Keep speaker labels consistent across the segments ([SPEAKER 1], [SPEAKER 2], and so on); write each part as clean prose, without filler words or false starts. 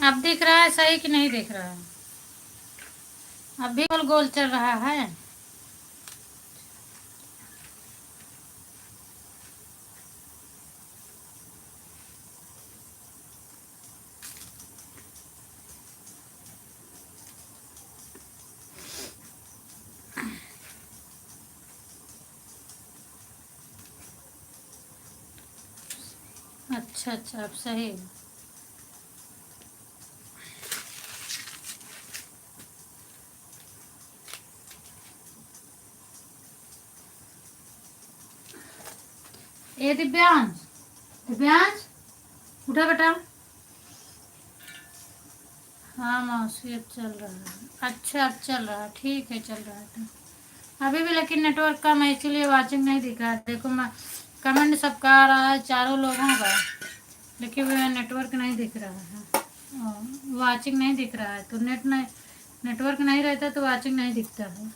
[SPEAKER 1] अब दिख रहा है सही कि नहीं दिख रहा है? अब भी गोल गोल चल रहा है। अच्छा अच्छा, अब सही है। ए दिव्यांश, दिव्यांश उठा बेटा। हाँ मौसी अब चल रहा है। अच्छा अब चल रहा है, ठीक है चल रहा है तो। अभी भी लेकिन नेटवर्क कम है इसीलिए वाचिंग नहीं दिख रहा है। देखो मैं कमेंट सबका आ रहा है, चारों लोगों का, लेकिन वह नेटवर्क नहीं दिख रहा है। वाचिंग नहीं दिख रहा है तो नेटवर्क नहीं रहता तो वाचिंग नहीं दिखता है।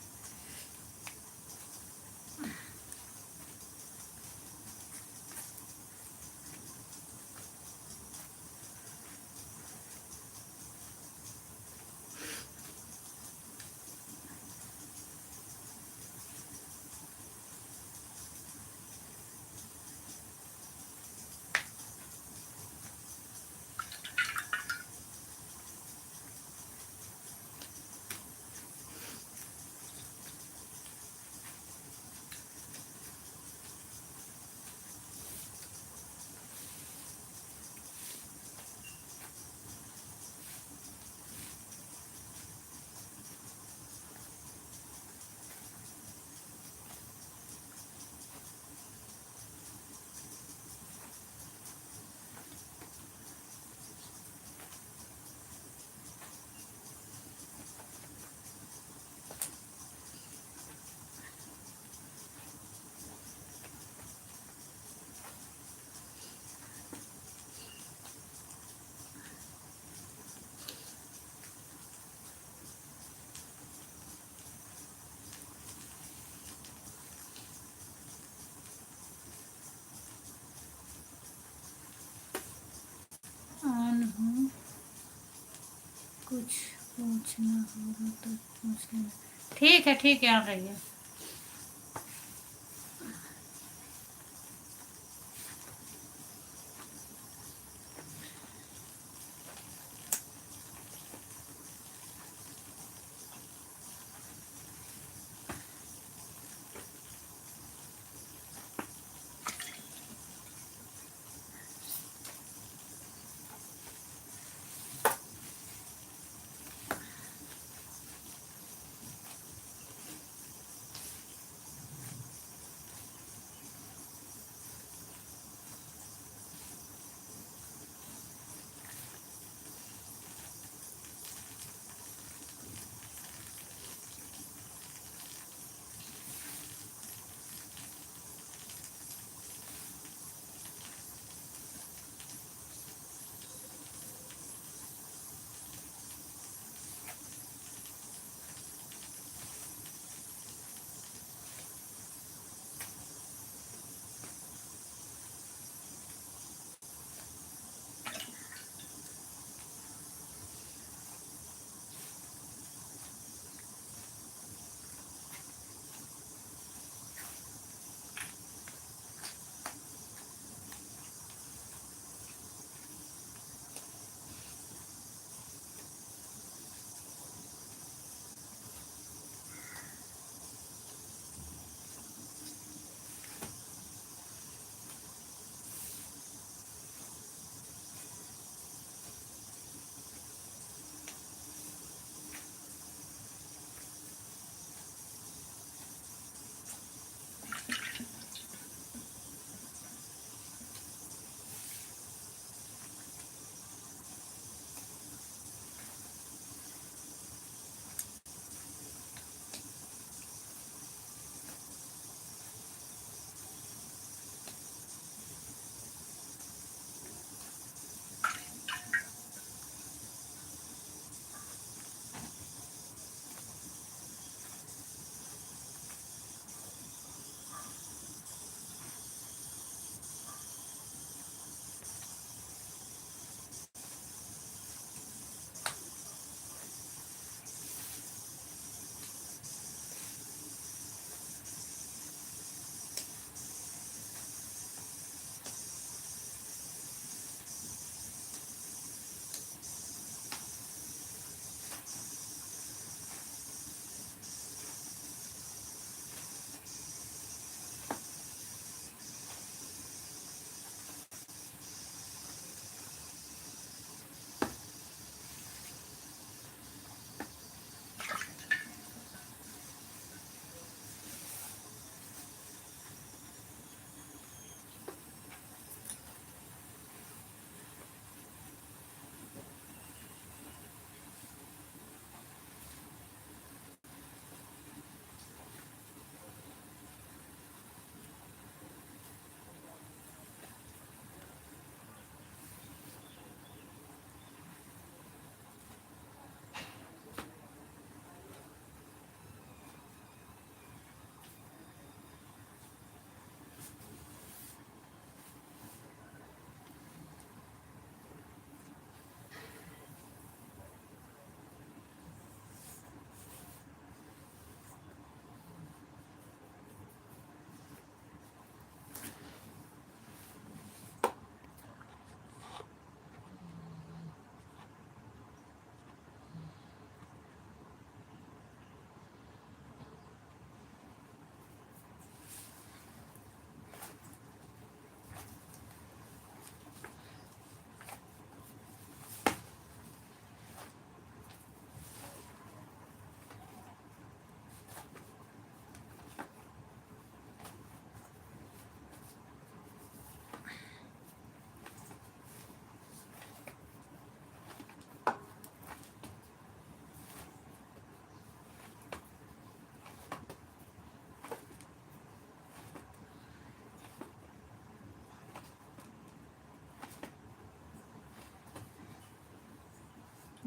[SPEAKER 1] ऑन हूँ, कुछ पूछना होगा तो पूछ लेना। ठीक है आ रही है।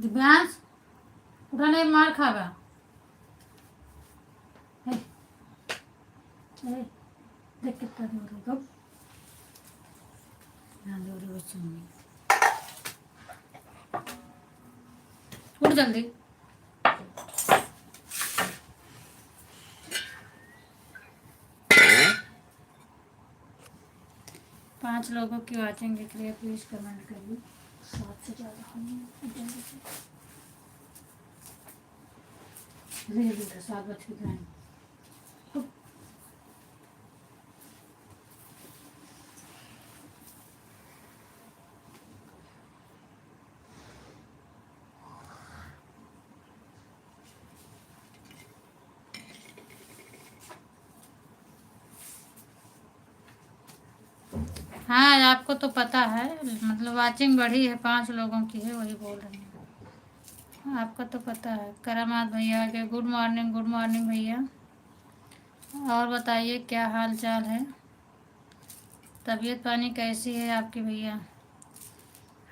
[SPEAKER 1] दिव्यांश उठा नहीं मार खागा। हे, हे, देख कितना दूर है तो यहाँ दूर है बच्चों में। उठ जल्दी। 5 लोगों की वॉचिंग दिख रही है, प्लीज कमेंट करिए। 7 से ज़्यादा जल्दी से धीरे धीरे 7 बज के जाएंगे। हाँ आपको तो पता है, मतलब वाचिंग बढ़ी है, 5 लोगों की है, वही बोल रही हूँ। आपको तो पता है। करामात भैया के गुड मॉर्निंग भैया। और बताइए क्या हाल चाल है, तबीयत पानी कैसी है आपकी भैया।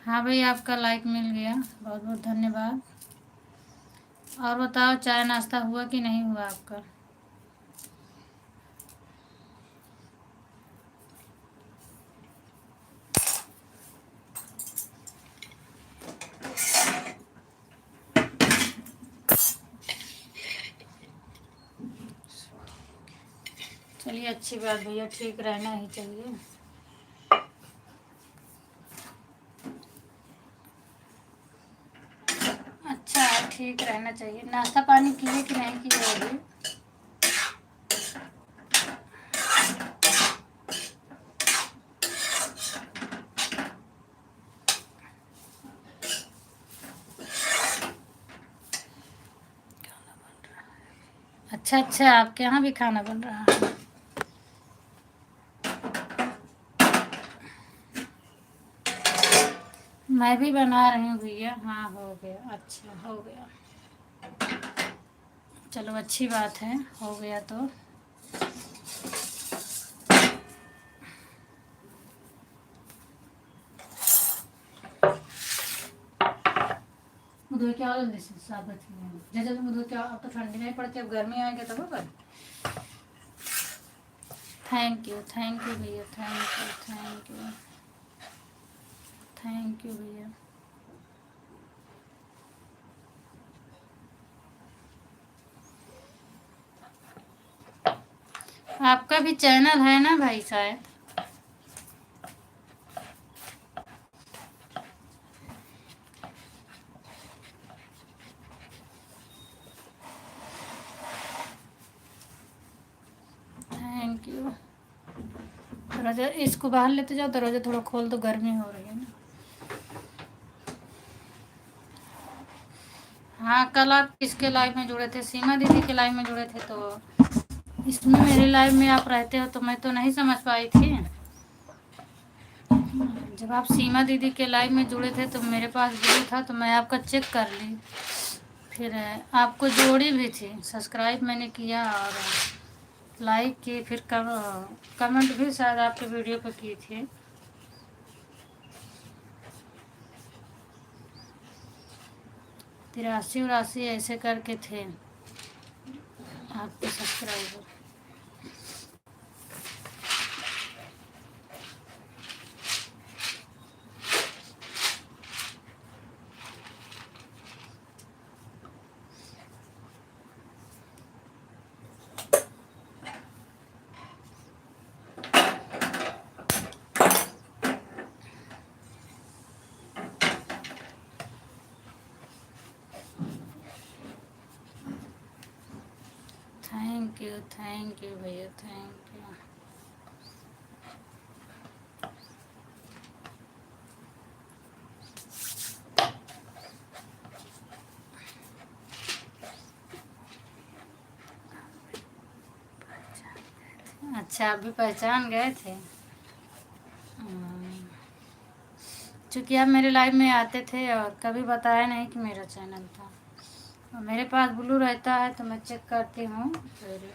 [SPEAKER 1] हाँ भैया आपका लाइक मिल गया, बहुत बहुत धन्यवाद। और बताओ चाय नाश्ता हुआ कि नहीं हुआ आपका। चलिए अच्छी बात भैया, ठीक रहना ही चाहिए। अच्छा ठीक रहना चाहिए। नाश्ता पानी किए कि नहीं किए अभी। अच्छा आपके यहाँ भी खाना बन रहा है। मैं भी बना रही हूँ भैया। हाँ हो गया, अच्छा हो गया, चलो अच्छी बात है, हो गया तो। मुझे क्या जल्दी से 7 बज गए जैसे मुझे क्या, अब तो ठंडी नहीं पड़ती, अब गर्मी आएगी तब पर। थैंक यू भैया, थैंक यू भैया। आपका भी चैनल है ना भाई शायद। Thank you. दरवाजा इसको बाहर लेते जाओ, दरवाजा थोड़ा खोल दो, गर्मी हो रही है ना। हाँ कल आप किसके लाइव में जुड़े थे, सीमा दीदी के लाइव में जुड़े थे, तो इसमें मेरे लाइव में आप रहते हो तो मैं तो नहीं समझ पाई थी। जब आप सीमा दीदी के लाइव में जुड़े थे तो मेरे पास वीडियो था, तो मैं आपका चेक कर ली, फिर आपको जोड़ी भी थी, सब्सक्राइब मैंने किया और लाइक की, फिर कमेंट भी शायद आपके वीडियो पर की थी। 83 ऐसे करके थे आपके सब्सक्राइबर। थैंक यू भैया, थैंक यू। अच्छा आप भी पहचान गए थे। चूँकि आप मेरे लाइव में आते थे और कभी बताया नहीं कि मेरा चैनल था, और मेरे पास ब्लू रहता है तो मैं चेक करती हूँ, फिर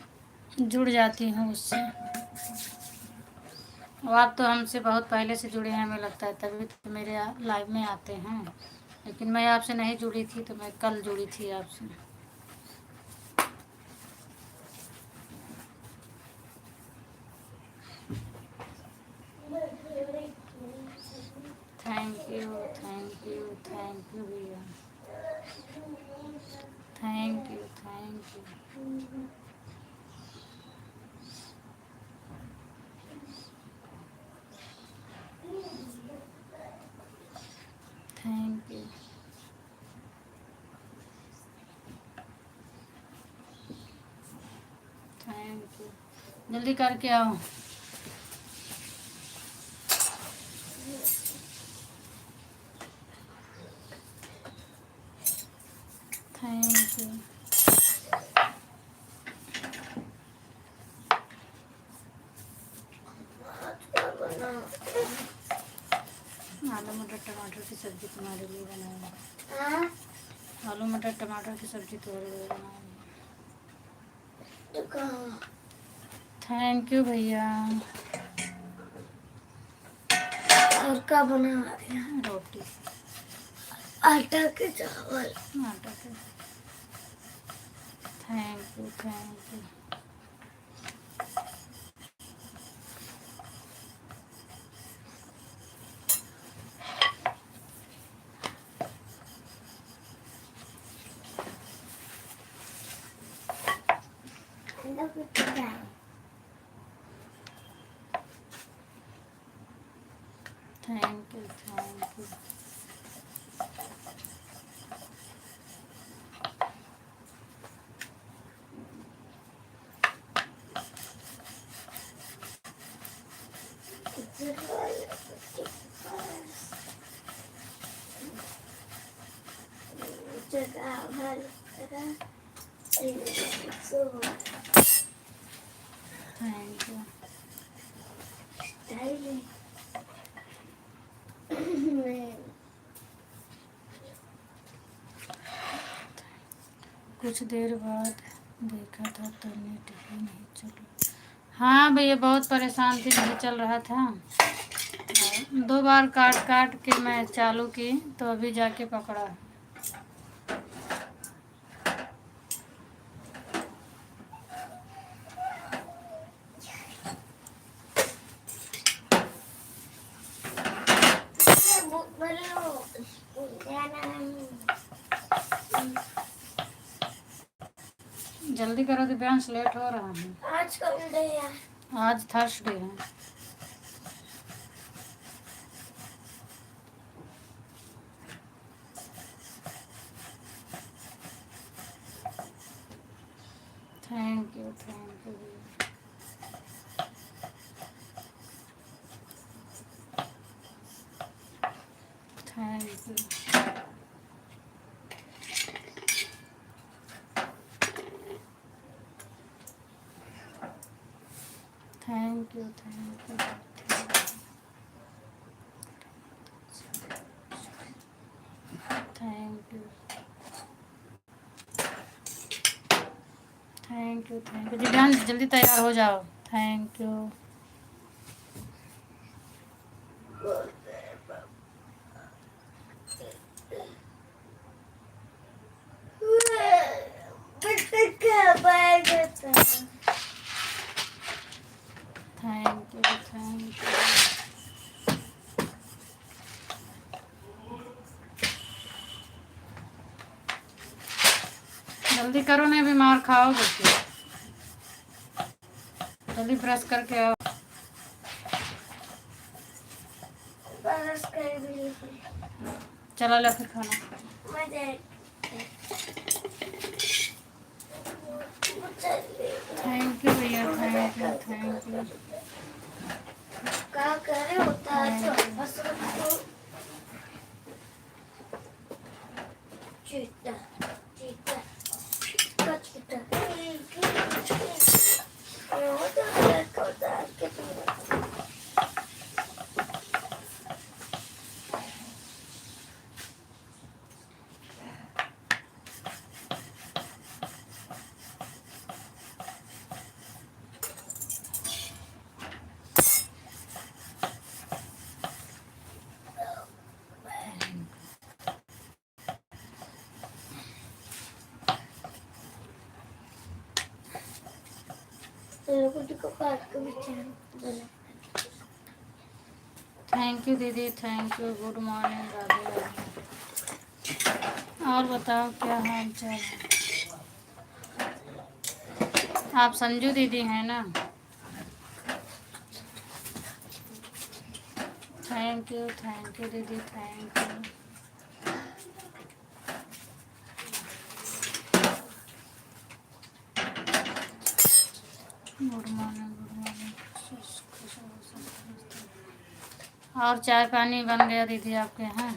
[SPEAKER 1] जुड़ जाती हूँ उससे। और आप तो हमसे बहुत पहले से जुड़े हैं, हमें लगता है, तभी तो मेरे लाइव में आते हैं, लेकिन मैं आपसे नहीं जुड़ी थी, तो मैं कल जुड़ी थी आपसे। Thank you, thank you, thank you भैया, thank you, thank you, thank you. Thank you, जल्दी करके आओ। Thank you. आलू मटर टमाटर की सब्जी तुम्हारे लिए बनाई। आलू मटर टमाटर की सब्जी तुम्हारे लिए बनाई। थैंक यू भैया।
[SPEAKER 2] और क्या बना रहे हैं?
[SPEAKER 1] रोटी,
[SPEAKER 2] आटा के चावल।
[SPEAKER 1] आटा के। Thank you, thank you. Thank you, thank you. Thank you. कुछ देर बाद देखा था तो नेट ही नहीं चल रहा। हाँ भैया, बहुत परेशान थी, नहीं चल रहा था। 2 बार काट काट के मैं चालू की, तो अभी जाके पकड़ा। जल्दी करो दिव्यांश, लेट हो रहा है।
[SPEAKER 2] आज कौन डे है?
[SPEAKER 1] आज थर्सडे है। Thank you, thank you. Thank you. Thank you, thank you. Thank you, thank you, thank you. Divyansh जल्दी तैयार हो जाओ। Thank you. Thank you, thank you. जल्दी करो, नहीं बीमार खाओगे फिर। जल्दी ब्रश करके आओ। चला लो फिर खाना। थैंक यू भैया, थैंक यू, थैंक यू।
[SPEAKER 2] क्या करे होता है चीटा चीटा चीटा रोटी को काट के बिछाना बना।
[SPEAKER 1] थैंक यू दीदी, thank you. Good morning, Radhe Radhe. और बताओ क्या हाल चाल है? आप संजू दीदी हैं ना? थैंक यू दीदी, thank you. Good morning, good morning. और चाय पानी बन गया दीदी आपके यहाँ?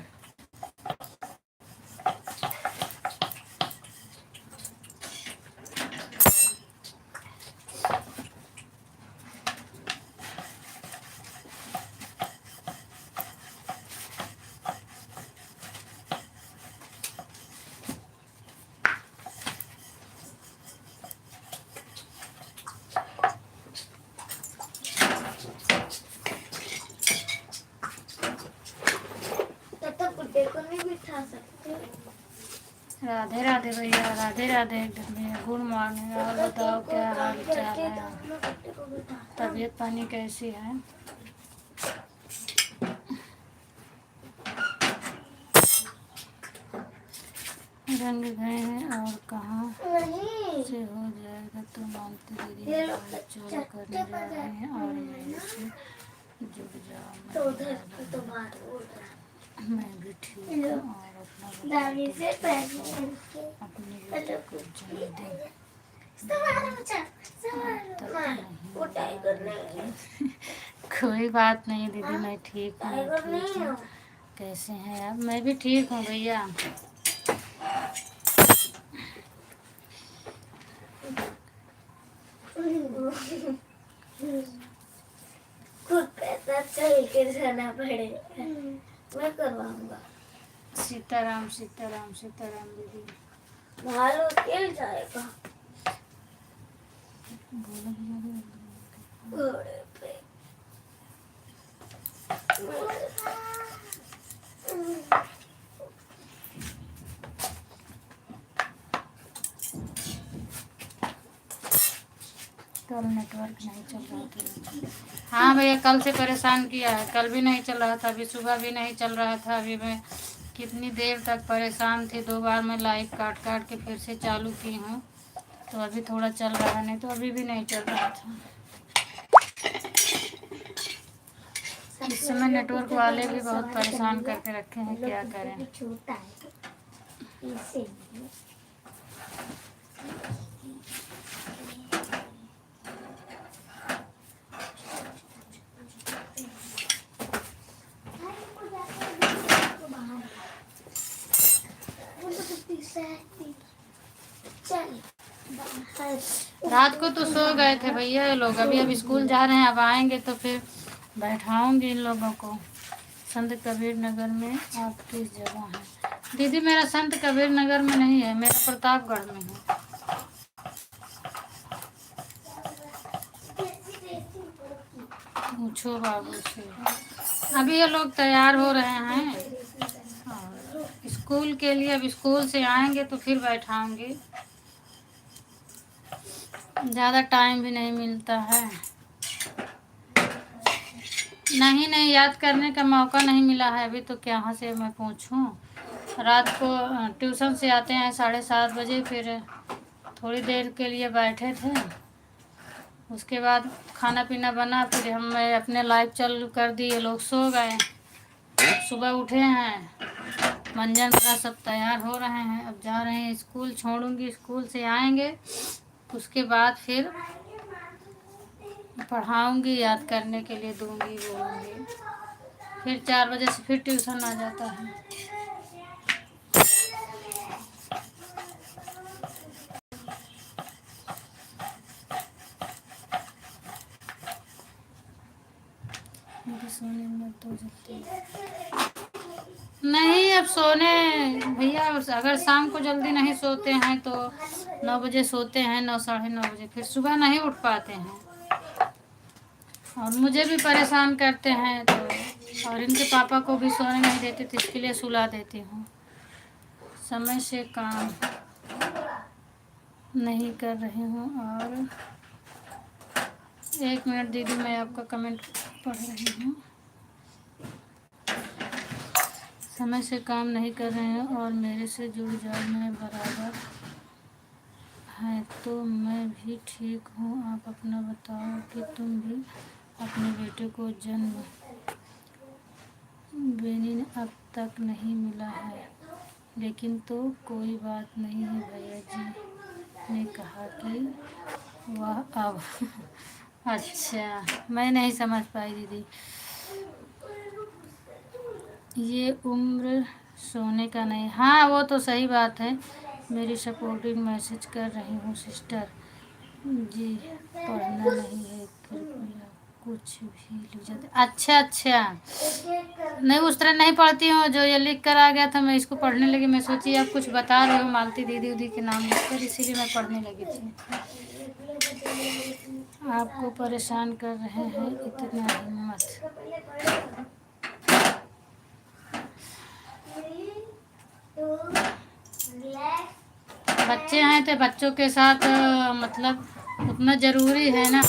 [SPEAKER 2] तब गुड्डे को नहीं बिठा सकते।
[SPEAKER 1] राधे राधे भैया, राधे राधे भैया। Good morning. और बताओ क्या हाल चाल है?
[SPEAKER 2] गुड्डे को बिठा।
[SPEAKER 1] तबीयत पानी कैसी है? रंग गए हैं और कहाँ
[SPEAKER 2] नहीं
[SPEAKER 1] से हो जाएगा तो मानती दीदी चोरी करने जा रहे हैं और यहीं से जुड़ जाओ।
[SPEAKER 2] तो उधर तो बात बोल रहा है।
[SPEAKER 1] मैं भी ठीक हूँ और अपना
[SPEAKER 2] दादी से पैसे
[SPEAKER 1] अपनी बेटी को जाने दें।
[SPEAKER 2] उठाई करने
[SPEAKER 1] कोई बात नहीं दीदी, मैं ठीक हूँ, मैं
[SPEAKER 2] टाइगर
[SPEAKER 1] ठीक
[SPEAKER 2] नहीं
[SPEAKER 1] हूँ।
[SPEAKER 2] हो।
[SPEAKER 1] कैसे हैं आप? मैं भी ठीक हूँ भैया।
[SPEAKER 2] खुद पैसा चल के जाना पड़ेगा। मैं करवाऊंगा।
[SPEAKER 1] सीताराम सीताराम सीताराम दीदी।
[SPEAKER 2] भालू खेल जाएगा
[SPEAKER 1] बोलो भैया।
[SPEAKER 2] घोड़े पे।
[SPEAKER 1] कल नेटवर्क नहीं चल रहा था। हाँ भैया, कल से परेशान किया है। कल भी नहीं चल रहा था, अभी सुबह भी नहीं चल रहा था। अभी मैं कितनी देर तक परेशान थी। 2 बार मैं लाइव काट काट के फिर से चालू की हूँ, तो अभी थोड़ा चल रहा है, नहीं तो अभी भी नहीं चल रहा था। इस समय नेटवर्क वाले भी बहुत परेशान करके रखे हैं, क्या करें।
[SPEAKER 2] छोटा है इसे
[SPEAKER 1] रात को तो सो गए थे भैया ये लोग। अभी अब स्कूल जा रहे हैं, अब आएंगे तो फिर बैठाऊंगी इन लोगों को। संत कबीर नगर में आप किस जगह हैं? दीदी मेरा संत कबीर नगर में नहीं है, मेरा प्रतापगढ़ में है। पूछो बाबू से। अभी ये लोग तैयार हो रहे हैं और स्कूल के लिए। अब स्कूल से आएंगे तो फिर बैठाऊंगी। ज़्यादा टाइम भी नहीं मिलता है। नहीं, याद करने का मौका नहीं मिला है अभी, तो कहाँ से मैं पूछूं। रात को ट्यूशन से आते हैं 7:30 बजे, फिर थोड़ी देर के लिए बैठे थे। उसके बाद खाना पीना बना, फिर मैं अपने लाइव चालू कर दी। ये लोग सो गए। सुबह उठे हैं, मंजन वगैरह सब तैयार हो रहे हैं, अब जा रहे हैं स्कूल। छोड़ूंगी, स्कूल से आएंगे उसके बाद फिर पढ़ाऊंगी, याद करने के लिए दूंगी, बोलूँगी। फिर 4 बजे से फिर ट्यूशन आ जाता है। मुझे सोने में तो जल्दी नहीं। अब सोने भैया, अगर शाम को जल्दी नहीं सोते हैं तो 9 बजे सोते हैं, 9 साढ़े 9 बजे। फिर सुबह नहीं उठ पाते हैं और मुझे भी परेशान करते हैं, तो और इनके पापा को भी सोने नहीं देते, तो इसके लिए सुला देती हूँ। समय से काम नहीं कर रही हूँ और एक मिनट दीदी, मैं आपका कमेंट पढ़ रही हूँ। समय से काम नहीं कर रहे हैं और मेरे से जुड़ जाओ, मैं बराबर है तो मैं भी ठीक हूँ। आप अपना बताओ कि तुम भी अपने बेटे को जन्म बेनिन अब तक नहीं मिला है, लेकिन तो कोई बात नहीं है। भैया जी ने कहा कि वह अब अच्छा, मैं नहीं समझ पाई दीदी। ये उम्र सोने का नहीं। हाँ वो तो सही बात है। मेरी सपोर्टिव मैसेज कर रही हूँ सिस्टर जी, पढ़ना नहीं है कृपया, कुछ भी लिख जाते। अच्छा अच्छा, नहीं उस तरह नहीं पढ़ती हूँ, जो ये लिख कर आ गया था मैं इसको पढ़ने लगी। मैं सोची आप कुछ बता रहे हो मालती दीदी उदी के नाम लिख कर, इसीलिए मैं पढ़ने लगी थी। आपको परेशान कर रहे हैं, इतना हिम्मत। बच्चे हैं तो बच्चों के साथ मतलब उतना ज़रूरी है ना,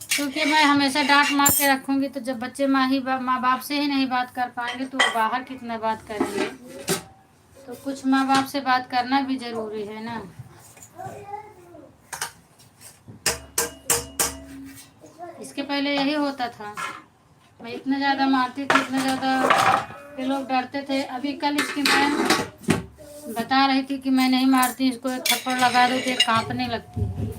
[SPEAKER 1] क्योंकि मैं हमेशा डांट मार के रखूँगी तो जब बच्चे माँ बाप से ही नहीं बात कर पाएंगे तो वो बाहर कितना बात करेंगे। तो कुछ माँ बाप से बात करना भी ज़रूरी है ना। इसके पहले यही होता था, मैं इतना ज़्यादा मारती थी, इतना ज़्यादा कि लोग डरते थे। अभी कल इसकी मैं बता रही थी कि मैं नहीं मारती, इसको एक थप्पड़ लगा दो तो कांपने लगती है।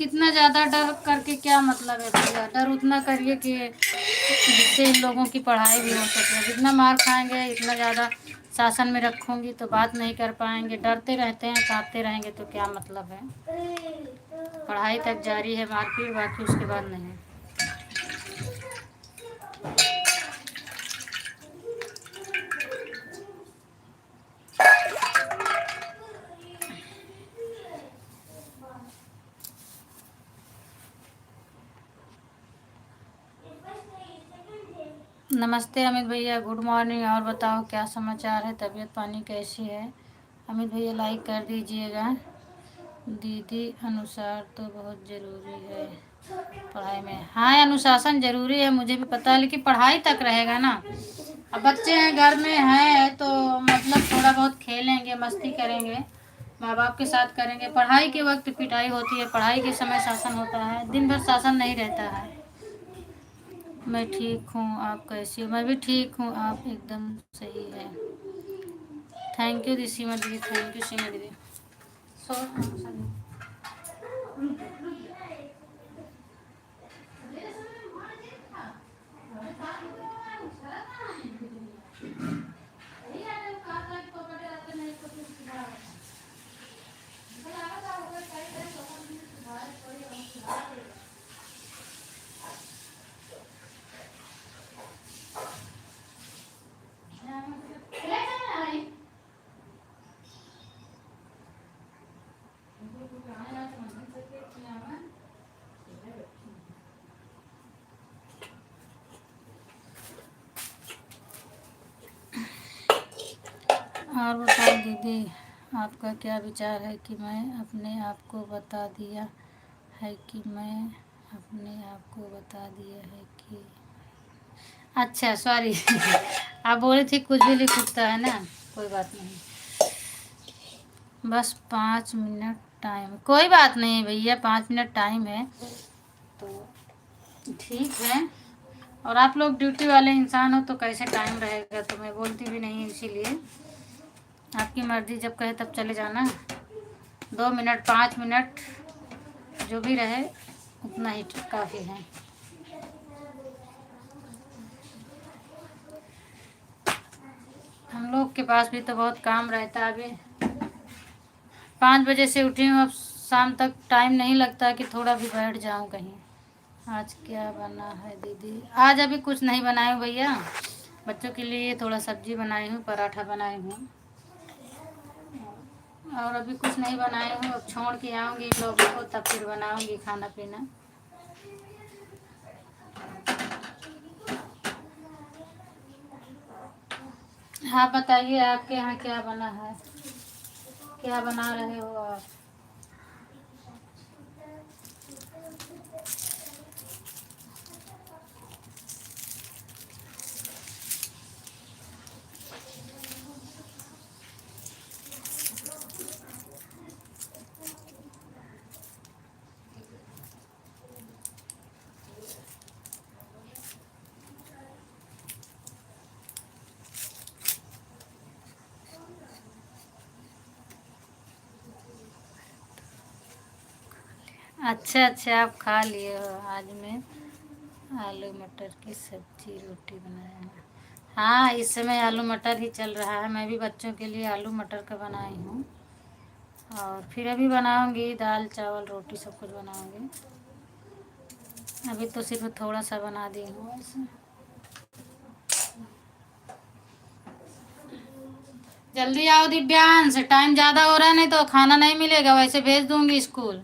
[SPEAKER 1] इतना ज़्यादा डर करके क्या मतलब है भैया, डर उतना करिए कि जिससे इन लोगों की पढ़ाई भी हो सके। जितना मार खाएंगे, इतना ज़्यादा शासन में रखूँगी तो बात नहीं कर पाएंगे। डरते रहते हैं, कांपते रहेंगे तो क्या मतलब है। पढ़ाई तक जारी है, मारपीट बाकी उसके बाद नहीं। नमस्ते अमित भैया, गुड मॉर्निंग। और बताओ क्या समाचार है, तबीयत पानी कैसी है। अमित भैया लाइक कर दीजिएगा। दीदी अनुसार तो बहुत ज़रूरी है पढ़ाई में। हाँ अनुशासन ज़रूरी है, मुझे भी पता है, लेकिन पढ़ाई तक रहेगा ना। अब बच्चे हैं घर में हैं तो मतलब थोड़ा बहुत खेलेंगे, मस्ती करेंगे, माँ बाप के साथ करेंगे। पढ़ाई के वक्त पिटाई होती है, पढ़ाई के समय शासन होता है, दिन भर शासन नहीं रहता है। मैं ठीक हूँ, आप कैसी हो। मैं भी ठीक हूँ, आप एकदम सही है। थैंक यू सीमा दीदी, थैंक यू सीमा दीदी। और बताओ दीदी, आपका क्या विचार है कि मैं अपने आप को बता दिया है कि अच्छा सॉरी आप बोले थे कुछ भी लिख सकता है ना, कोई बात नहीं। बस 5 मिनट टाइम, कोई बात नहीं भैया, 5 मिनट टाइम है तो ठीक है। और आप लोग ड्यूटी वाले इंसान हो तो कैसे टाइम रहेगा, तो मैं बोलती भी नहीं, इसीलिए आपकी मर्ज़ी, जब कहे तब चले जाना। 2 मिनट 5 मिनट जो भी रहे उतना ही काफ़ी है। हम लोग के पास भी तो बहुत काम रहता है। अभी 5 बजे से उठी हूँ, अब शाम तक टाइम नहीं लगता कि थोड़ा भी बैठ जाऊँ कहीं। आज क्या बना है दीदी। आज अभी कुछ नहीं बनाए हूँ भैया, बच्चों के लिए थोड़ा सब्जी बनाई हूँ, पराठा बनाई हूँ, और अभी कुछ नहीं बनाई हूँ। अब छोड़ के आऊँगी इन लोगों को तब फिर बनाऊँगी खाना पीना। हाँ बताइए आपके यहाँ क्या बना है, क्या बना रहे हो आप। अच्छा अच्छा, आप खा लिए हो। आज मैं आलू मटर की सब्जी रोटी बनाया है। हाँ, इस समय आलू मटर ही चल रहा है। मैं भी बच्चों के लिए आलू मटर का बनाई हूँ, और फिर अभी बनाऊंगी दाल चावल रोटी सब कुछ बनाऊंगी। अभी तो सिर्फ थोड़ा सा बना दी हूँ वैसे। जल्दी आओ दिव्यांश, टाइम ज़्यादा हो रहा है, नहीं तो खाना नहीं मिलेगा। वैसे भेज दूंगी स्कूल।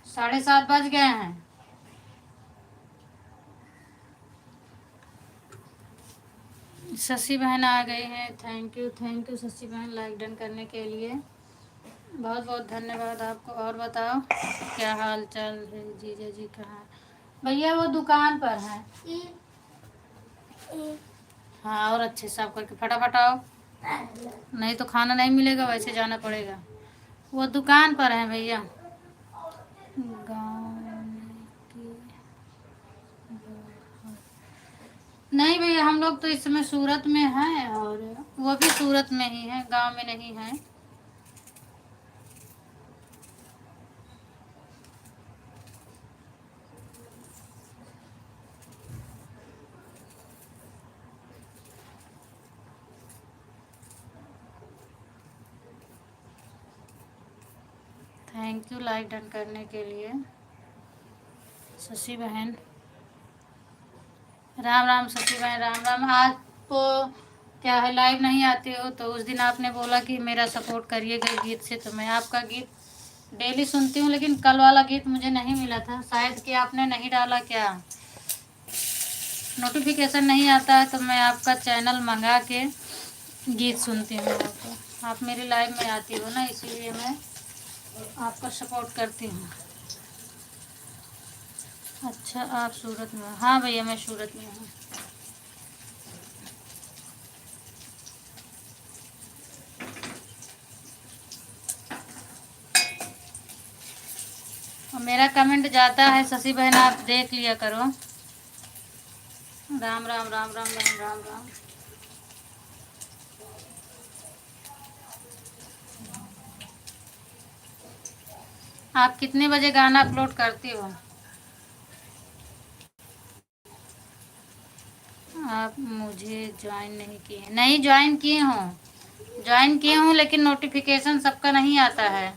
[SPEAKER 1] 7:30 बज गए हैं। शशि बहन आ गई हैं। थैंक यू शशि बहन, लाइक डन करने के लिए बहुत बहुत धन्यवाद आपको। और बताओ क्या हाल चाल है? जीजा जी कहाँ? भैया वो दुकान पर है। हाँ, और अच्छे से साफ करके फटाफट आओ, नहीं तो खाना नहीं मिलेगा। वैसे जाना पड़ेगा। वो दुकान पर है भैया। गाँव में की नहीं भैया, हम लोग तो इस समय सूरत में हैं, और वो भी सूरत में ही है, गांव में नहीं है। थैंक यू लाइक डन करने के लिए शशि बहन। राम राम शशि बहन, राम राम। आज तो क्या है, लाइव नहीं आती हो तो उस दिन आपने बोला कि मेरा सपोर्ट करिएगा गीत से, तो मैं आपका गीत डेली सुनती हूँ, लेकिन कल वाला गीत मुझे नहीं मिला था। शायद कि आपने नहीं डाला, क्या नोटिफिकेशन नहीं आता है, तो मैं आपका चैनल मंगा के गीत सुनती हूँ। तो आप मेरी लाइव में आती हो ना, इसीलिए मैं आपका सपोर्ट करती हूँ। अच्छा, आप सूरत में? हाँ भैया, मैं सूरत में हूँ। और मेरा कमेंट जाता है शशि बहन, आप देख लिया करो। राम राम राम राम राम राम राम। आप कितने बजे गाना अपलोड करती हो? आप मुझे ज्वाइन नहीं किए? नहीं, ज्वाइन किए हूँ, ज्वाइन किए हूँ, लेकिन नोटिफिकेशन सबका नहीं आता है।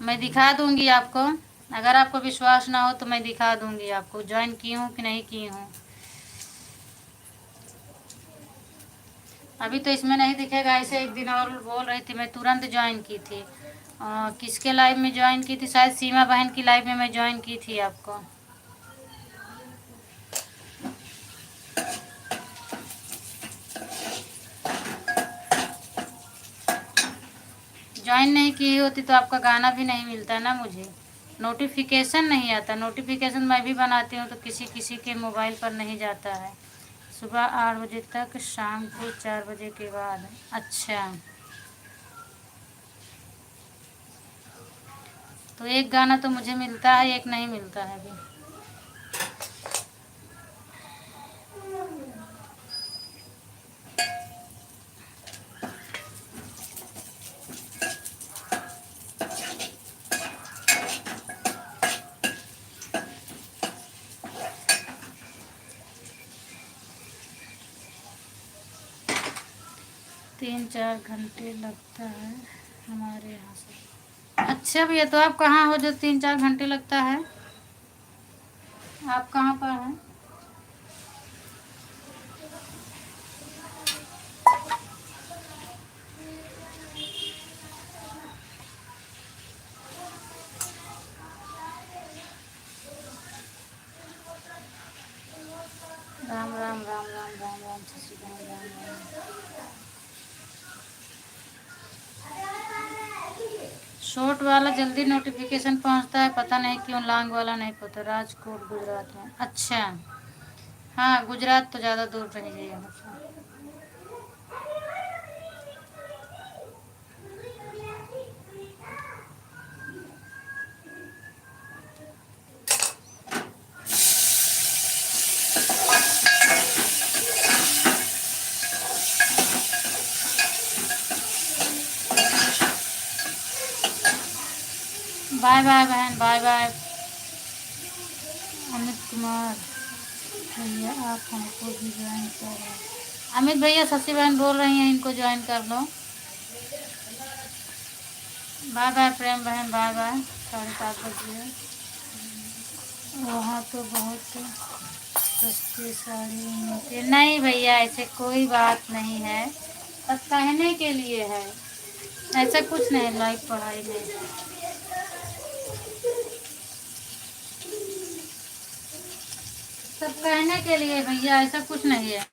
[SPEAKER 1] मैं दिखा दूंगी आपको, अगर आपको विश्वास ना हो तो मैं दिखा दूंगी आपको ज्वाइन की हूँ कि नहीं की हूँ। अभी तो इसमें नहीं दिखेगा। ऐसे एक दिन और बोल रही थी, मैं तुरंत ज्वाइन की थी। किसके लाइव में ज्वाइन की थी? शायद सीमा बहन की लाइव में मैं ज्वाइन की थी आपको। ज्वाइन नहीं की होती तो आपका गाना भी नहीं मिलता ना मुझे। नोटिफिकेशन नहीं आता। नोटिफिकेशन मैं भी बनाती हूँ तो किसी किसी के मोबाइल पर नहीं जाता है। सुबह 8 बजे तक, शाम को 4 बजे के बाद। अच्छा, तो एक गाना तो मुझे मिलता है, एक नहीं मिलता है अभी। 3-4 घंटे लगता है हमारे यहाँ से। अच्छा भैया, तो आप कहाँ हो जो 3-4 घंटे लगता है? आप कहाँ पर हैं? राम राम राम राम राम राम शशि बहन, राम राम। शॉर्ट वाला जल्दी नोटिफिकेशन पहुंचता है, पता नहीं क्यों। लॉन्ग वाला नहीं पता। राजकोट गुजरात में? अच्छा, हाँ गुजरात तो ज़्यादा दूर नहीं है यहाँ से। बाय बाय बहन, बाय बाय। अमित कुमार भैया आप हमको भी ज्वाइन करो। अमित भैया शशि बहन बोल रही हैं इनको ज्वाइन कर लो। बाय बाय प्रेम बहन, बाय बाय। 7:30 बज गए। वहाँ तो बहुत सस्ती साड़ी मिलती है। नहीं भैया ऐसे कोई बात नहीं है, बस कहने के लिए है, ऐसा कुछ नहीं। लाइक पढ़ाई में सब कहने के लिए भैया, ऐसा कुछ नहीं है।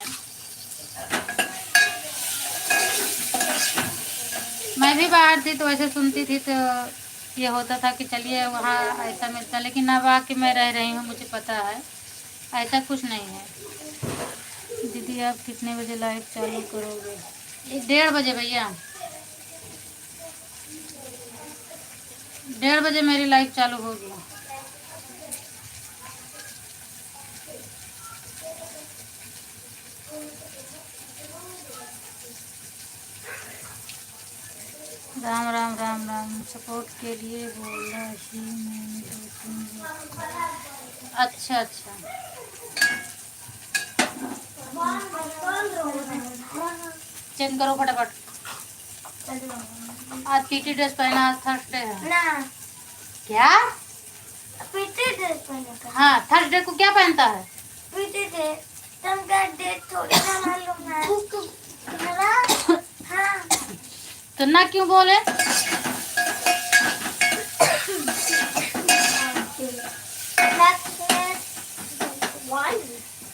[SPEAKER 1] मैं भी बाहर थी तो ऐसे सुनती थी तो ये होता था कि चलिए वहाँ ऐसा मिलता, लेकिन अब आके मैं रह रही हूँ, मुझे पता है ऐसा कुछ नहीं है। दीदी आप कितने बजे लाइव चालू करोगे? 1:30 बजे भैया, 1:30 बजे मेरी लाइव चालू होगी। राम राम राम राम। सपोर्ट के लिए बोला ही मैंने 2-3 बार। अच्छा अच्छा, चेंज करो फटाफट। आज पीटी ड्रेस पहना, आज थर्सडे है
[SPEAKER 2] ना।
[SPEAKER 1] क्या?
[SPEAKER 2] पीटी ड्रेस पहने का।
[SPEAKER 1] हाँ, थर्सडे को क्या पहनता है?
[SPEAKER 2] PT dress. तुमका डेट थोड़ी ना मालूम है तुम्हारा। हाँ।
[SPEAKER 1] तो ना क्यों बोले?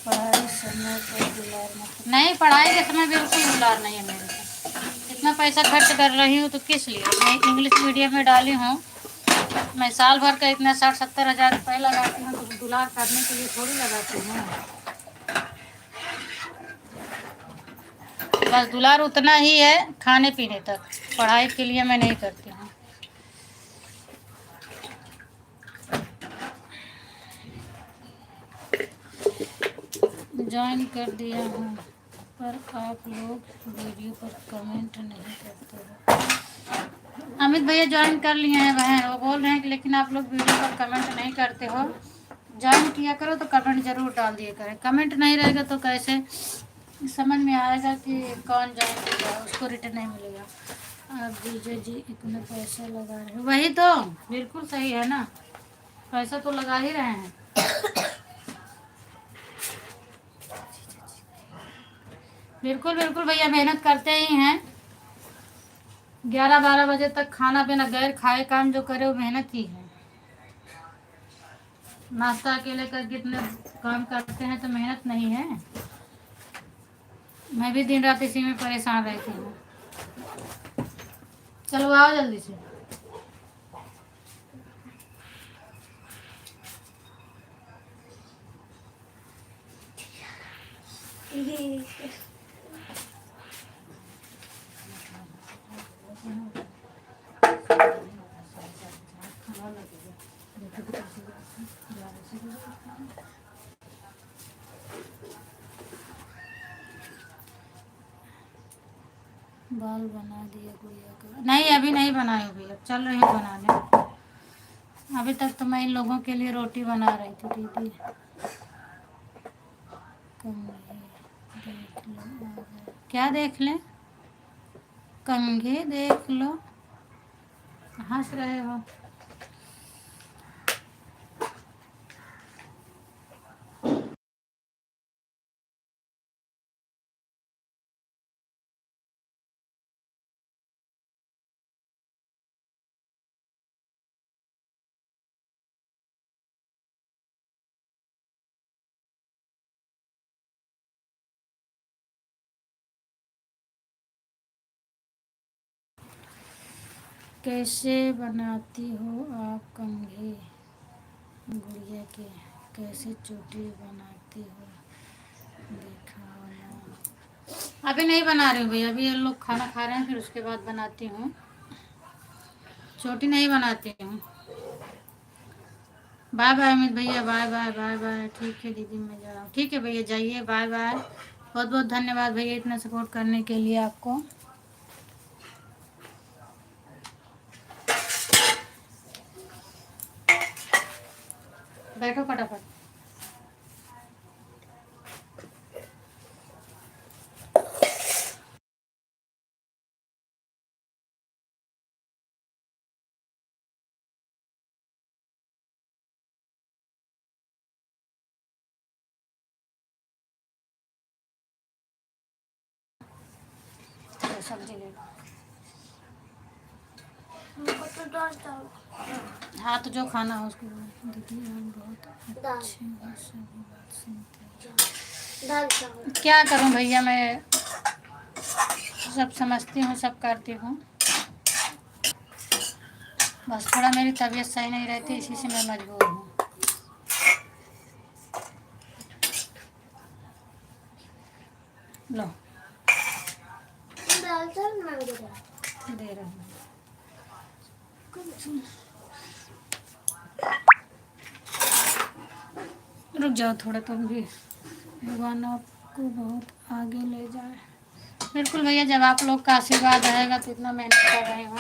[SPEAKER 1] पढ़ाई समय पर दुलार मत। नहीं, पढ़ाई के समय बिल्कुल दुलार नहीं है मेरे को। इतना पैसा खर्च कर रही हूँ तो किस लिए? मैं इंग्लिश मीडियम में डाली हूँ। मैं साल भर का इतना 60-70 हज़ार रुपये लगाती हूँ, तो दुलार करने के लिए थोड़ी लगाती हूँ। बस दुलार उतना ही है खाने पीने तक, पढ़ाई के लिए मैं नहीं करती हूँ। ज्वाइन कर दिया हूँ पर आप लोग वीडियो पर कमेंट नहीं करते हो। अमित भैया ज्वाइन कर लिए हैं बहन, वो बोल रहे हैं कि लेकिन आप लोग वीडियो पर कमेंट नहीं करते हो। ज्वाइन किया करो तो कमेंट ज़रूर डाल दिया करें। कमेंट नहीं रहेगा तो कैसे समझ में आएगा कि कौन ज्वाइन किया, उसको रिटर्न नहीं मिलेगा। आप विजय जी इतना पैसा लगा रहे हो, वही तो बिल्कुल सही है ना, पैसा तो लगा ही रहे हैं। बिल्कुल बिल्कुल भैया, मेहनत करते ही हैं। 11-12 बजे तक खाना पीना गैर खाए काम जो करे वो मेहनत ही है। नाश्ता अकेले करके इतने काम करते हैं तो मेहनत नहीं है? मैं भी दिन रात इसी में परेशान रहती हूँ। चलो आओ जल्दी से। बाल बना दिया गुड़िया का? नहीं अभी नहीं बनाए भैया, चल रही हूँ बनाने। अभी तक तो मैं इन लोगों के लिए रोटी बना रही थी। दीदी कंघे देख लो आ गए। क्या देख लें? कंघे देख लो। हंस रहे हो? कैसे बनाती हो आप कंघे गुड़िया के? कैसे चोटी बनाती हो दिखाओ ना। अभी नहीं बना रही हूँ भैया, अभी ये लोग खाना खा रहे हैं, फिर उसके बाद बनाती हूँ। चोटी नहीं बनाती हूँ। बाय बाय अमित भैया, बाय बाय बाय बाय। ठीक है दीदी मैं जा रहा हूँ। ठीक है भैया जाइए, बाय बाय। बहुत बहुत धन्यवाद भैया इतना सपोर्ट करने के लिए आपको। बैठो फटाफट। चलो सब्जी ले लो।
[SPEAKER 2] हमको तो दाल चावल।
[SPEAKER 1] हाँ तो जो खाना हो उसको बोलो। दीदी हम बहुत अच्छे हैं, सभी बात सुनते हैं।
[SPEAKER 2] दाल चावल।
[SPEAKER 1] क्या करूं भैया, मैं सब समझती हूँ, सब करती हूँ, बस थोड़ा मेरी तबीयत सही नहीं रहती, इसी से मैं मजबूर हूँ। लो
[SPEAKER 2] दाल चावल मैं भी
[SPEAKER 1] दे रही हूँ। रुक जाओ थोड़ा, तुम भी। भगवान आपको बहुत आगे ले जाए। बिल्कुल भैया, जब आप लोग का आशीर्वाद रहेगा तो इतना मेहनत कर रहे हो,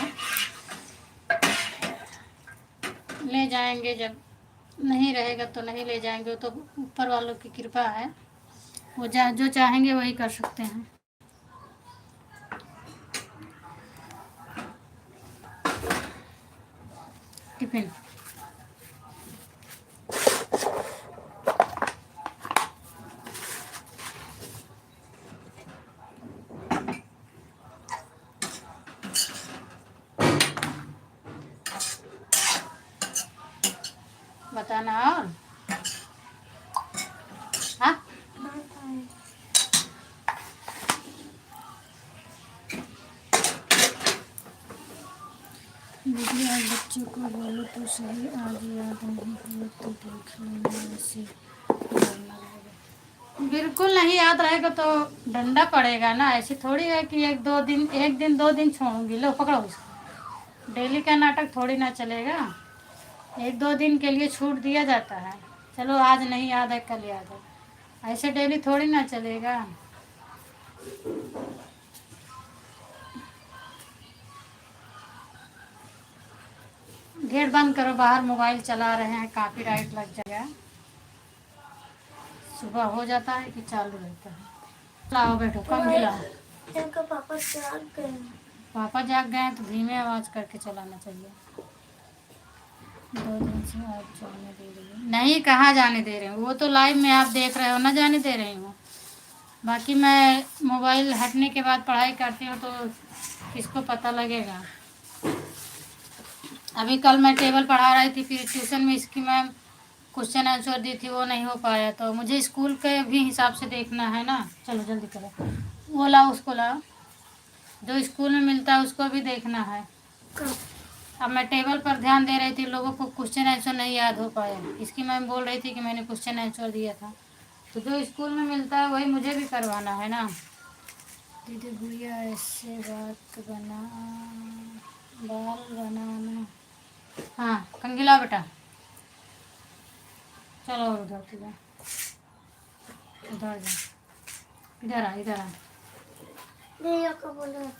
[SPEAKER 1] ले जाएंगे। जब नहीं रहेगा तो नहीं ले जाएंगे, वो तो ऊपर वालों की कृपा है। वो जो चाहेंगे वही कर सकते हैं। टिफिन बताना। और हाँ, दीदी आज बच्चे को बोलो तो सही, आज याद नहीं हुआ तो देख लेना, ऐसे डरना लगेगा। बिल्कुल नहीं याद रहेगा तो डंडा पड़ेगा ना। ऐसी थोड़ी है कि एक दिन 2 दिन छोड़ूंगी। लो पकड़ो इसको। डेली का नाटक थोड़ी ना चलेगा। 1-2 दिन के लिए छूट दिया जाता है। चलो आज नहीं याद है कल याद है, ऐसे डेली थोड़ी ना चलेगा। गेट बंद करो, बाहर मोबाइल चला रहे हैं, कॉपीराइट लग जाएगा। सुबह हो जाता है कि चालू रहता है। लाओ बैठो, कम गिलाओ।
[SPEAKER 2] इनका पापा जाग गए हैं।
[SPEAKER 1] पापा जाग गए हैं तो धीमे आवाज करके चलाना चाहिए। 2 दिन से आप जाने दे रही हो? नहीं, कहाँ जाने दे रहे हो? वो तो लाइव में आप देख रहे हो ना, जाने दे रही हूँ। बाकी मैं मोबाइल हटने के बाद पढ़ाई करती हूँ तो किसको पता लगेगा। अभी कल मैं टेबल पढ़ा रही थी, फिर ट्यूशन में इसकी मैम क्वेश्चन आंसर दी थी, वो नहीं हो पाया, तो मुझे स्कूल के भी हिसाब से देखना है ना। चलो जल्दी करो, वो लाओ, उसको लाओ, जो स्कूल में मिलता है उसको भी देखना है। अब मैं टेबल पर ध्यान दे रही थी, लोगों को क्वेश्चन आंसर नहीं याद हो पाया। इसकी मैम बोल रही थी कि मैंने क्वेश्चन आंसर दिया था, तो जो स्कूल में मिलता है वही मुझे भी करवाना है ना। दीदी भैया ऐसे बाल बनाना। हाँ कंगीला बेटा, चलो उधर से जा, उधर जा, इधर आ, इधर आ,
[SPEAKER 2] भैया को बोलो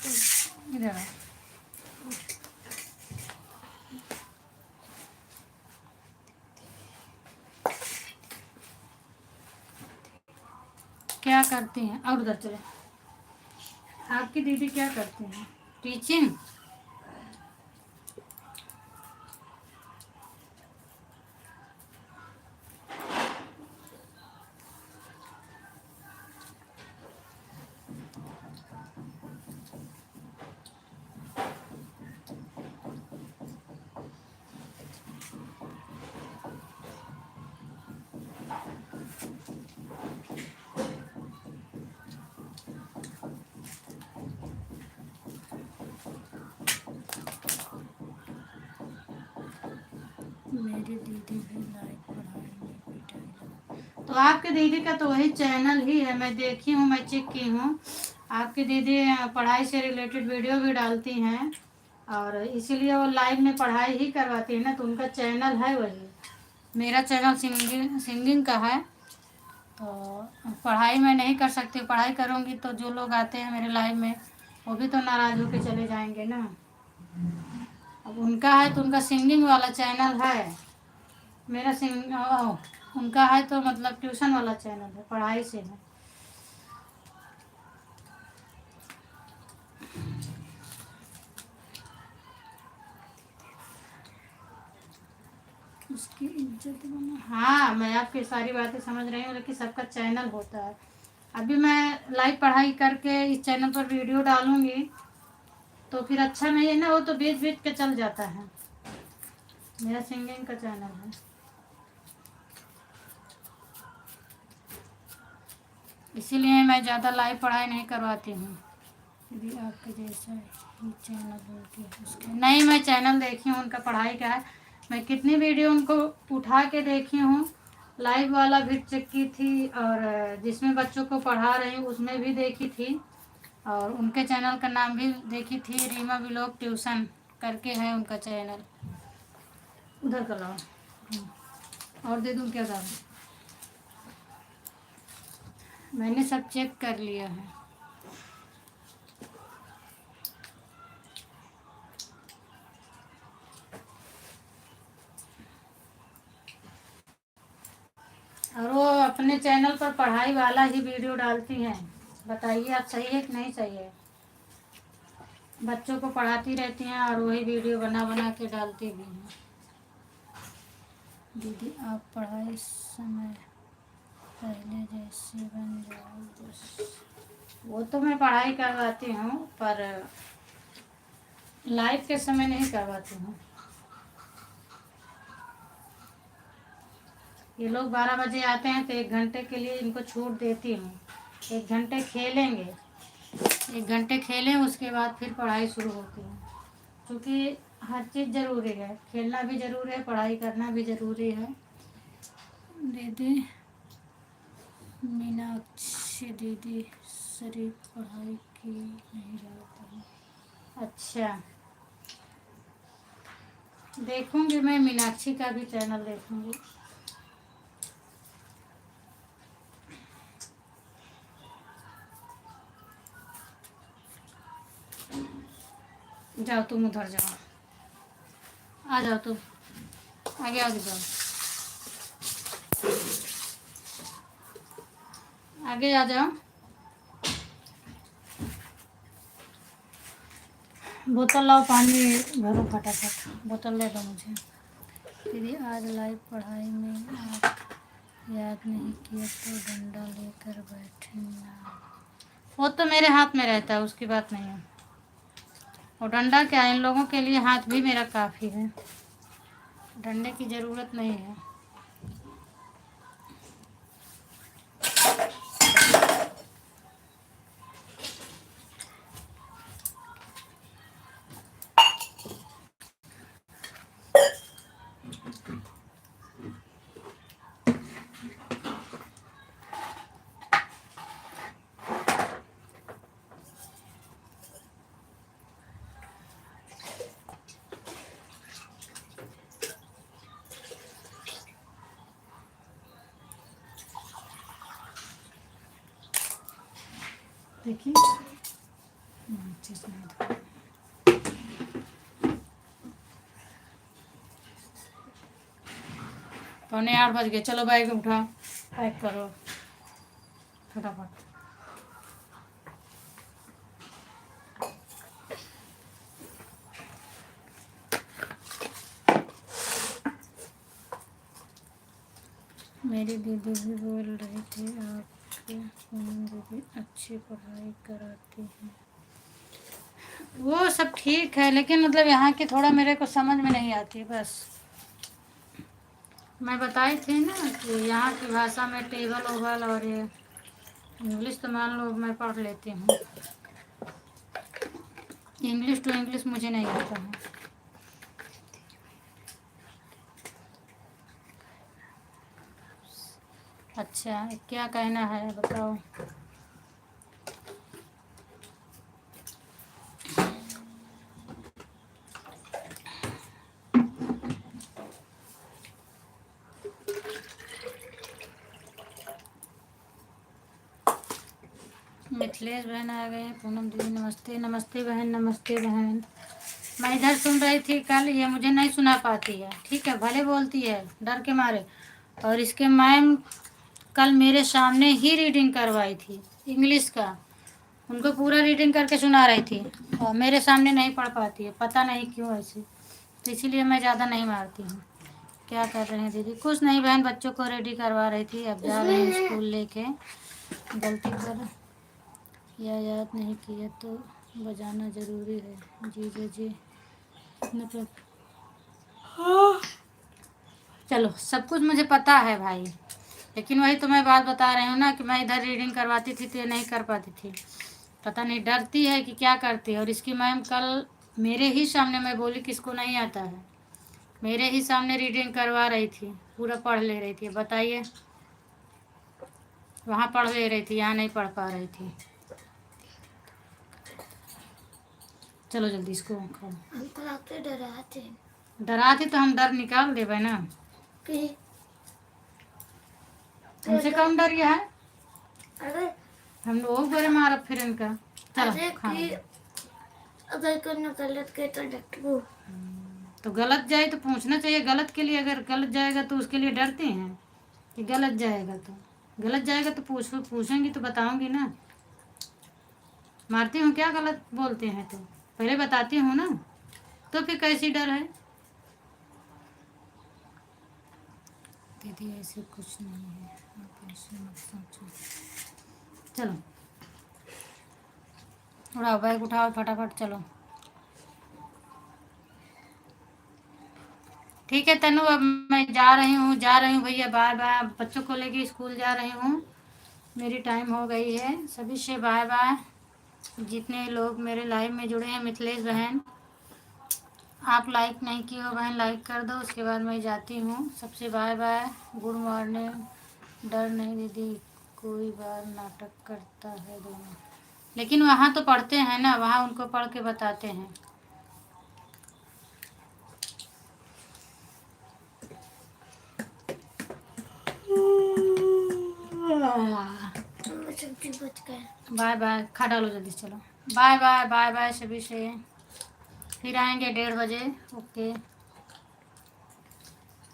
[SPEAKER 1] इधर आ। क्या करती हैं? और उधर चले। आपकी दीदी क्या करती हैं? टीचिंग। मेरी दीदी भी लाइक पढ़ाई में पिटाई। तो आपके दीदी का तो वही चैनल ही है, मैं देखी हूँ, मैं चेक की हूँ। आपकी दीदी पढ़ाई से रिलेटेड वीडियो भी डालती हैं, और इसीलिए वो लाइव में पढ़ाई ही करवाती है ना, तो उनका चैनल है वही। मेरा चैनल सिंगिंग का है, तो पढ़ाई मैं नहीं कर सकती। पढ़ाई करूँगी तो जो लोग आते हैं मेरे लाइव में वो भी तो नाराज़ होकर चले जाएंगे ना। अब उनका है तो उनका सिंगिंग वाला चैनल है, मेरा उनका है तो मतलब ट्यूशन वाला चैनल है, पढ़ाई से है। उसकी इज्जत बना। हाँ, मैं आपकी सारी बातें समझ रही हूँ, लेकिन सबका चैनल होता है। अभी मैं लाइव पढ़ाई करके इस चैनल पर वीडियो डालूंगी तो फिर अच्छा नहीं है ना, वो तो बीच बीच के चल जाता है। मेरा सिंगिंग का चैनल है। इसीलिए मैं ज़्यादा लाइव पढ़ाई नहीं करवाती हूँ। यदि आपके जैसा ही चैनल होती है उसके नहीं, मैं चैनल देखी हूँ उनका पढ़ाई का है। मैं कितनी वीडियो उनको उठा के देखी हूँ। लाइव वाला भी चेक की थी, और जिसमें बच्चों को पढ़ा रही हूँ उसमें भी देखी थी, और उनके चैनल का नाम भी देखी थी, रीमा व्लॉग ट्यूशन करके है उनका चैनल। उधर कर लाओ और दे दूँ क्या दाम। मैंने सब चेक कर लिया है। और वो अपने चैनल पर पढ़ाई वाला ही वीडियो डालती हैं। बताइए आप, सही है कि नहीं सही है? बच्चों को पढ़ाती रहती हैं और वही वीडियो बना बना के डालती भी हैं। दीदी आप पढ़ाई समय पहले जैसे बन जाओ बस। वो तो मैं पढ़ाई करवाती हूँ, पर लाइव के समय नहीं करवाती हूँ। ये लोग 12 बजे आते हैं तो 1 घंटे के लिए इनको छूट देती हूँ। 1 घंटे खेलेंगे, 1 घंटे खेलें, उसके बाद फिर पढ़ाई शुरू होती है। क्योंकि हर चीज़ ज़रूरी है, खेलना भी ज़रूरी है, पढ़ाई करना भी ज़रूरी है। दीदी मीनाक्षी दीदी सिर्फ पढ़ाई की नहीं रहती है। अच्छा, देखूंगी मैं, मीनाक्षी का भी चैनल देखूंगी। जाओ तुम उधर जाओ, आ जाओ तुम, आगे आगे जाओ, आगे आ जाओ। बोतल लाओ, पानी भरो फटाफट, बोतल ले दो मुझे। दीदी आज लाइव पढ़ाई में आप याद नहीं किया तो डंडा लेकर बैठे ना। वो तो मेरे हाथ में रहता है, उसकी बात नहीं है। और डंडा क्या, इन लोगों के लिए हाथ भी मेरा काफ़ी है, डंडे की ज़रूरत नहीं है। देखिए पौने 8 बज गए, चलो बैग उठाओ, पैक करो फटाफट। मेरी दीदी भी बोल रही थी आपके दीदी अच्छी पढ़ाई कराती हैं। वो सब ठीक है, लेकिन मतलब यहाँ की थोड़ा मेरे को समझ में नहीं आती बस। मैं बताई थी ना कि यहाँ की भाषा में टेबल ओबल और ये इंग्लिश तो मान लो मैं पढ़ लेती हूँ, इंग्लिश टू इंग्लिश मुझे नहीं आता है। अच्छा, क्या कहना है बताओ। मिथिलेश बहन आ गए। पूनम दीदी नमस्ते। नमस्ते बहन, नमस्ते बहन। मैं इधर सुन रही थी कल, ये मुझे नहीं सुना पाती है, ठीक है, भले बोलती है डर के मारे। और इसके मैम कल मेरे सामने ही रीडिंग करवाई थी इंग्लिश का, उनको पूरा रीडिंग करके सुना रही थी, और मेरे सामने नहीं पढ़ पाती है, पता नहीं क्यों ऐसे। तो इसीलिए मैं ज़्यादा नहीं मारती हूँ। क्या कर रहे हैं दीदी? कुछ नहीं बहन, बच्चों को रेडी करवा रही थी, अब जा रहे हैं स्कूल लेके। गलती कर या याद नहीं किया तो बजाना ज़रूरी है। जी जी मतलब चलो, सब कुछ मुझे पता है भाई, लेकिन वही तो मैं बात बता रही हूँ ना कि मैं इधर रीडिंग करवाती थी तो ये नहीं कर पाती थी, पता नहीं डरती है कि क्या करती है। और इसकी मैम कल मेरे ही सामने, मैं बोली कि इसको नहीं आता है, मेरे ही सामने रीडिंग करवा रही थी, पूरा पढ़ ले रही थी। बताइए, वहाँ पढ़ ले रही थी, यहाँ नहीं पढ़ पा रही थी। चलो जल्दी इसको खाओ।
[SPEAKER 2] अंकल आप तो डराते हैं
[SPEAKER 1] डराती तो हम डर निकाल देवे ना,
[SPEAKER 2] कि
[SPEAKER 1] हमसे कम डर गया है,
[SPEAKER 2] अरे
[SPEAKER 1] हम लोग बड़े मारा फिर इनका। चलो
[SPEAKER 2] अरे
[SPEAKER 1] खाओ।
[SPEAKER 2] कि अगर कोई गलत करे तो डॉक्टर को
[SPEAKER 1] तो गलत जाए तो पूछना चाहिए, गलत के लिए, अगर गलत जाएगा तो उसके लिए डरते हैं कि गलत जाएगा, तो गलत जाएगा तो पूछेंगी तो बताऊंगी ना। मारती हूँ क्या गलत बोलते हैं तो पहले बताती हूँ ना, तो फिर कैसी डर है? दीदी ऐसे कुछ नहीं है, आप ऐसे मत सोचो। चलो उठाओ, बैग उठाओ फटाफट, चलो ठीक है तनु, अब मैं जा रही हूँ भैया, बाय बाय। अब बच्चों को लेके स्कूल जा रही हूँ, मेरी टाइम हो गई है। सभी से बाय बाय। जितने लोग मेरे लाइव में जुड़े हैं, मिथिलेश बहन आप लाइक नहीं किए हो बहन, लाइक कर दो, उसके बाद मैं जाती हूँ। सबसे बाय बाय, गुड मॉर्निंग। डर नहीं दीदी, कोई बार नाटक करता है दोनों, लेकिन वहाँ तो पढ़ते हैं ना, वहाँ उनको पढ़ के बताते हैं।
[SPEAKER 2] सब्जी बच गए
[SPEAKER 1] बाय बाय, खा डालो जल्दी, चलो बाय बाय, बाय बाय सभी से, फिर आएंगे 1:30 बजे। ओके।